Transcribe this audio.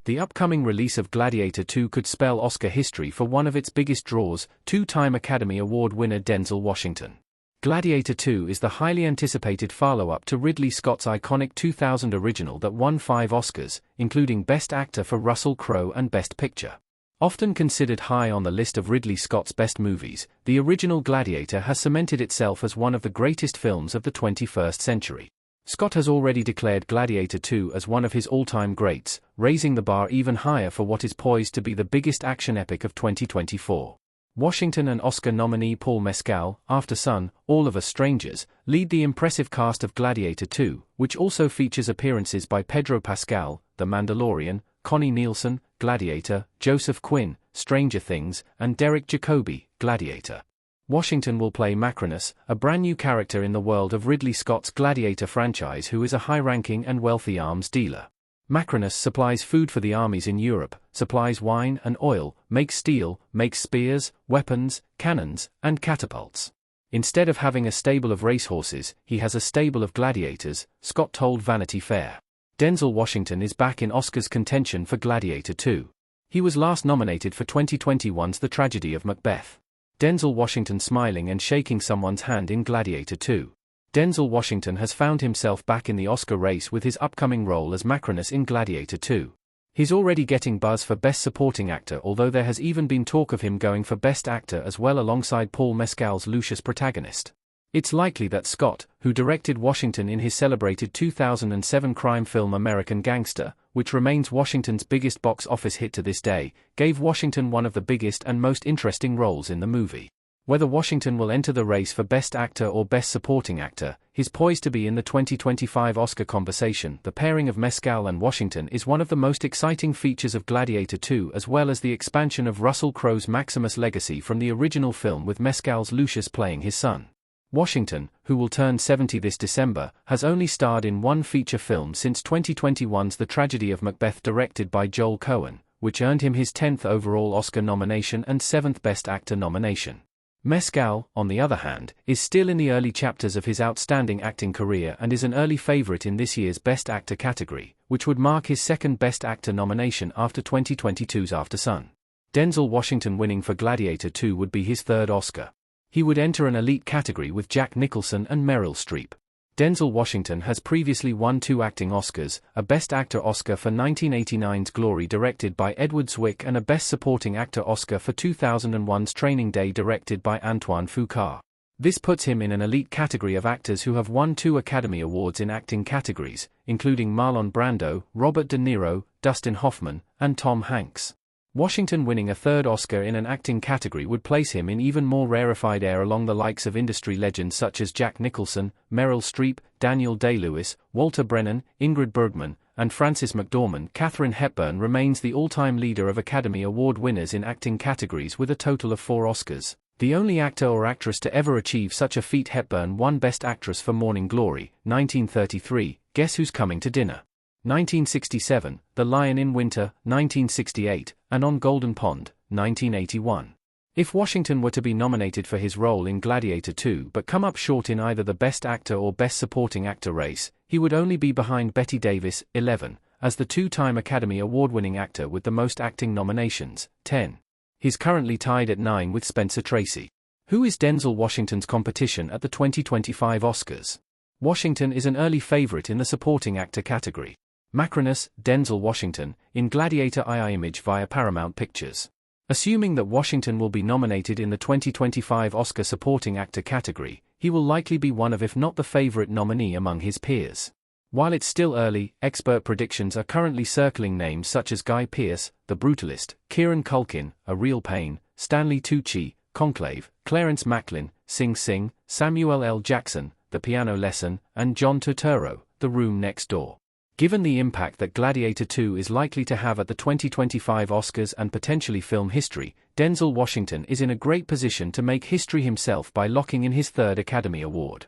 The upcoming release of Gladiator 2 could spell Oscar history for one of its biggest draws, two-time Academy Award winner Denzel Washington. Gladiator 2 is the highly anticipated follow-up to Ridley Scott's iconic 2000 original that won 5 Oscars, including Best Actor for Russell Crowe and Best Picture. Often considered high on the list of Ridley Scott's best movies, the original Gladiator has cemented itself as one of the greatest films of the 21st century. Scott has already declared Gladiator 2 as one of his all-time greats, raising the bar even higher for what is poised to be the biggest action epic of 2024. Washington and Oscar nominee Paul Mescal, After Sun, All of Us Strangers, lead the impressive cast of Gladiator 2, which also features appearances by Pedro Pascal, The Mandalorian, Connie Nielsen, Gladiator, Joseph Quinn, Stranger Things, and Derek Jacobi, Gladiator. Washington will play Macrinus, a brand new character in the world of Ridley Scott's Gladiator franchise who is a high-ranking and wealthy arms dealer. Macrinus supplies food for the armies in Europe, supplies wine and oil, makes steel, makes spears, weapons, cannons, and catapults. Instead of having a stable of racehorses, he has a stable of gladiators, Scott told Vanity Fair. Denzel Washington is back in Oscars contention for Gladiator 2. He was last nominated for 2021's The Tragedy of Macbeth. Denzel Washington smiling and shaking someone's hand in Gladiator 2. Denzel Washington has found himself back in the Oscar race with his upcoming role as Macrinus in Gladiator 2. He's already getting buzz for Best Supporting Actor, although there has even been talk of him going for Best Actor as well alongside Paul Mescal's Lucius protagonist. It's likely that Scott, who directed Washington in his celebrated 2007 crime film American Gangster, which remains Washington's biggest box office hit to this day, gave Washington one of the biggest and most interesting roles in the movie. Whether Washington will enter the race for Best Actor or Best Supporting Actor, he's poised to be in the 2025 Oscar conversation. The pairing of Mescal and Washington is one of the most exciting features of Gladiator 2, as well as the expansion of Russell Crowe's Maximus legacy from the original film with Mescal's Lucius playing his son. Washington, who will turn 70 this December, has only starred in one feature film since 2021's The Tragedy of Macbeth, directed by Joel Coen, which earned him his 10th overall Oscar nomination and 7th Best Actor nomination. Mescal, on the other hand, is still in the early chapters of his outstanding acting career and is an early favorite in this year's Best Actor category, which would mark his second Best Actor nomination after 2022's After Sun. Denzel Washington winning for Gladiator 2 would be his third Oscar. He would enter an elite category with Jack Nicholson and Meryl Streep. Denzel Washington has previously won 2 acting Oscars, a Best Actor Oscar for 1989's Glory directed by Edward Zwick and a Best Supporting Actor Oscar for 2001's Training Day directed by Antoine Fuqua. This puts him in an elite category of actors who have won 2 Academy Awards in acting categories, including Marlon Brando, Robert De Niro, Dustin Hoffman, and Tom Hanks. Washington winning a third Oscar in an acting category would place him in even more rarefied air along the likes of industry legends such as Jack Nicholson, Meryl Streep, Daniel Day-Lewis, Walter Brennan, Ingrid Bergman, and Frances McDormand. Katharine Hepburn remains the all-time leader of Academy Award winners in acting categories with a total of 4 Oscars. The only actor or actress to ever achieve such a feat, Hepburn won Best Actress for Morning Glory, 1933, Guess Who's Coming to Dinner? 1967, The Lion in Winter, 1968, and On Golden Pond, 1981. If Washington were to be nominated for his role in Gladiator 2 but come up short in either the Best Actor or Best Supporting Actor race, he would only be behind Bette Davis, 11, as the 2-time Academy Award-winning actor with the most acting nominations, 10. He's currently tied at 9 with Spencer Tracy. Who is Denzel Washington's competition at the 2025 Oscars? Washington is an early favorite in the Supporting Actor category. Macrinus, Denzel Washington, in Gladiator II Image via Paramount Pictures. Assuming that Washington will be nominated in the 2025 Oscar Supporting Actor category, he will likely be one of, if not the favorite nominee among his peers. While it's still early, expert predictions are currently circling names such as Guy Pearce, The Brutalist, Kieran Culkin, A Real Pain, Stanley Tucci, Conclave, Clarence Macklin, Sing Sing, Samuel L. Jackson, The Piano Lesson, and John Turturro, The Room Next Door. Given the impact that Gladiator 2 is likely to have at the 2025 Oscars and potentially film history, Denzel Washington is in a great position to make history himself by locking in his third Academy Award.